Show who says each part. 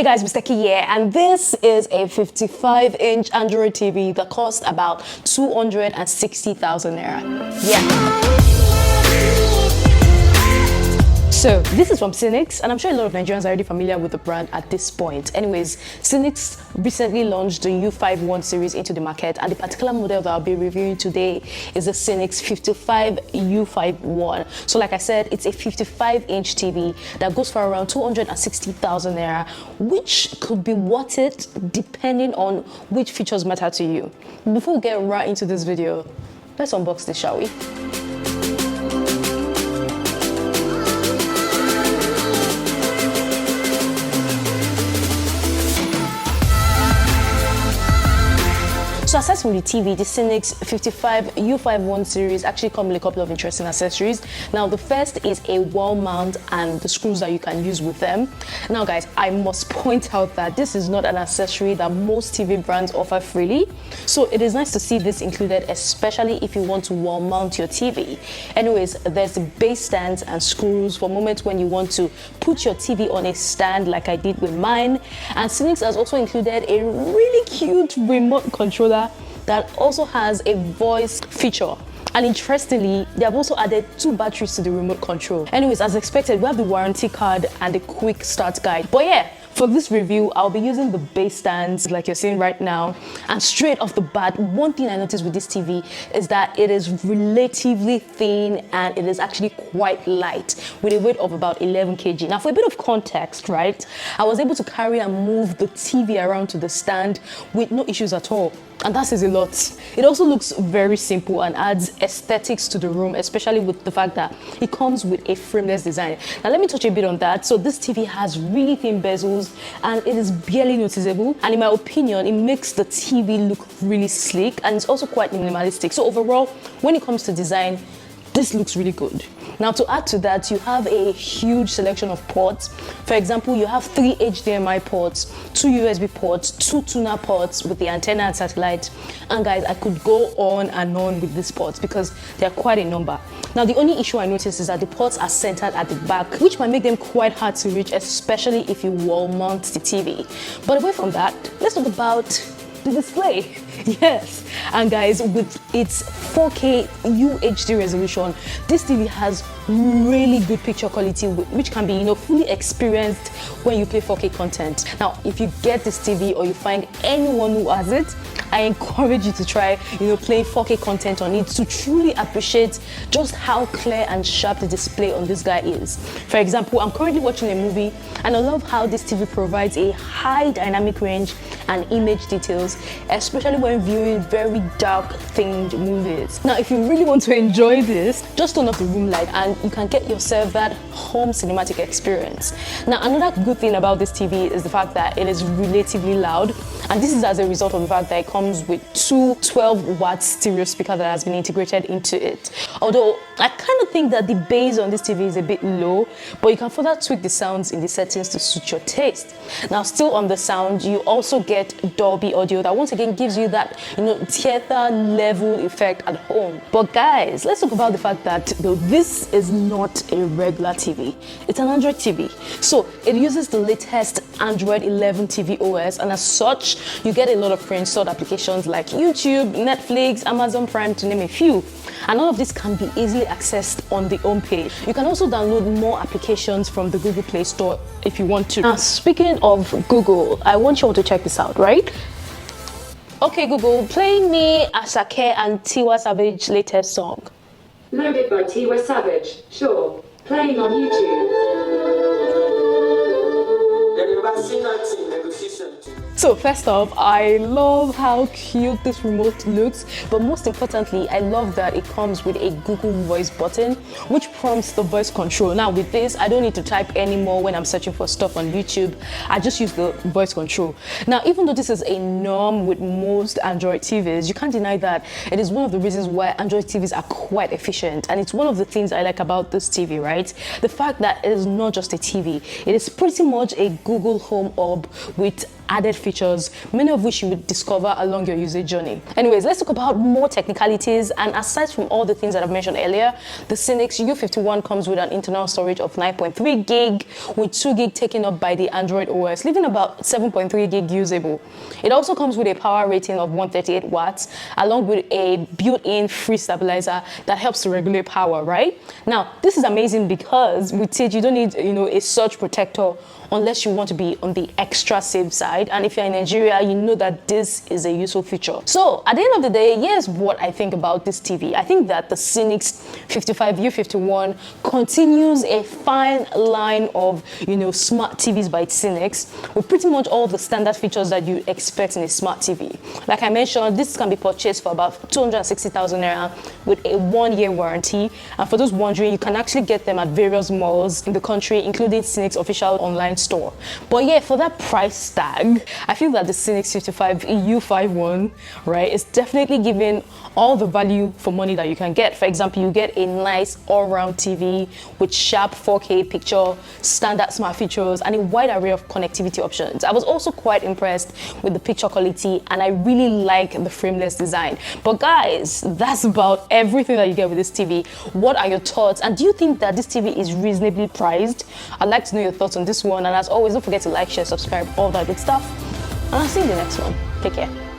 Speaker 1: Hey guys, Mr. Ki here, and this is a 55-inch Android TV that costs about 260,000 naira. Yeah. So this is from Syinix, and I'm sure a lot of Nigerians are already familiar with the brand at this point. Anyways, Syinix recently launched the U51 series into the market, and the particular model that I'll be reviewing today is the Syinix 55U51. So like I said, it's a 55-inch TV that goes for around 260,000 naira, which could be worth it depending on which features matter to you. Before we get right into this video, let's unbox this, shall we? So aside from the TV, the Syinix 55U51 series actually come with a couple of interesting accessories. Now the first is a wall mount and the screws that you can use with them. Now guys, I must point out that this is not an accessory that most TV brands offer freely. So it is nice to see this included, especially if you want to wall mount your TV. Anyways, there's the base stands and screws for moments when you want to put your TV on a stand like I did with mine. And Syinix has also included a really cute remote controller that also has a voice feature. And interestingly, they have also added 2 batteries to the remote control. Anyways, as expected, we have the warranty card and the quick start guide. But yeah, for this review, I'll be using the base stands like you're seeing right now. And straight off the bat, one thing I noticed with this TV is that it is relatively thin and it is actually quite light with a weight of about 11 kg. Now for a bit of context, right, I was able to carry and move the TV around to the stand with no issues at all. And that says a lot. It also looks very simple and adds aesthetics to the room, especially with the fact that it comes with a frameless design. Now let me touch a bit on that. So this TV has really thin bezels and it is barely noticeable. And in my opinion, it makes the TV look really sleek and it's also quite minimalistic. So overall, when it comes to design, this looks really good. Now to add to that, you have a huge selection of ports. For example, you have 3 HDMI ports, 2 USB ports, 2 tuner ports with the antenna and satellite. And guys, I could go on and on with these ports because they're quite a number. Now the only issue I noticed is that the ports are centered at the back, which might make them quite hard to reach, especially if you wall mount the TV. But away from that, let's talk about the display. Yes, and guys, with its 4K UHD resolution, this TV has really good picture quality, which can be fully experienced when you play 4K content. Now if you get this TV or you find anyone who has it, I encourage you to try playing 4K content on it to truly appreciate just how clear and sharp the display on this guy is. For example, I'm currently watching a movie and I love how this TV provides a high dynamic range and image details, especially when viewing very dark themed movies. Now if you really want to enjoy this, just turn off the room light and you can get yourself that home cinematic experience. Now another good thing about this TV is the fact that it is relatively loud, and this is as a result of the fact that it comes with 2 12-watt stereo speakers that has been integrated into it. Although I kind of think that the bass on this TV is a bit low, but you can further tweak the sounds in the settings to suit your taste. Now still on the sound, you also get Dolby audio that once again gives you that theater level effect at home. But guys, let's talk about the fact that though this is not a regular TV, it's an Android TV. So it uses the latest Android 11 TV OS, and as such, you get a lot of pre-installed applications like YouTube, Netflix, Amazon Prime, to name a few. And all of this can be easily accessed on the home page. You can also download more applications from the Google Play Store if you want to. Now, speaking of Google, I want you all to check this out, right? Okay, Google, play me Asake and Tiwa Savage's latest song.
Speaker 2: Loaded by Tiwa Savage. Sure. Playing on YouTube.
Speaker 1: So first off, I love how cute this remote looks, but most importantly, I love that it comes with a Google Voice button, which prompts the voice control. Now with this, I don't need to type anymore when I'm searching for stuff on YouTube. I just use the voice control. Now, even though this is a norm with most Android TVs, you can't deny that it is one of the reasons why Android TVs are quite efficient. And it's one of the things I like about this TV, right? The fact that it is not just a TV, it is pretty much a Google Home hub with added features, many of which you would discover along your user journey. Anyways, let's talk about more technicalities. And aside from all the things that I've mentioned earlier, the Syinix U51 comes with an internal storage of 9.3 gig, with 2 gig taken up by the Android OS, leaving about 7.3 gig usable. It also comes with a power rating of 138 watts, along with a built-in free stabilizer that helps to regulate power, right? Now, this is amazing because with it, you don't need, a surge protector unless you want to be on the extra safe side. And if you're in Nigeria, you know that this is a useful feature. So at the end of the day, here's what I think about this TV. I think that the Syinix 55U51 continues a fine line of, smart TVs by Syinix, with pretty much all the standard features that you expect in a smart TV. Like I mentioned, this can be purchased for about 260,000 naira with a 1-year warranty. And for those wondering, you can actually get them at various malls in the country, including Syinix official online store. But yeah, for that price tag, I feel that the Syinix 55U51, right, is definitely giving all the value for money that you can get. For example, you get a nice all-round TV with sharp 4K picture, standard smart features, and a wide array of connectivity options. I was also quite impressed with the picture quality, and I really like the frameless design. But guys, that's about everything that you get with this TV. What are your thoughts? And do you think that this TV is reasonably priced? I'd like to know your thoughts on this one. And as always, don't forget to like, share, subscribe, all that good stuff. And I'll see you in the next one. Take care.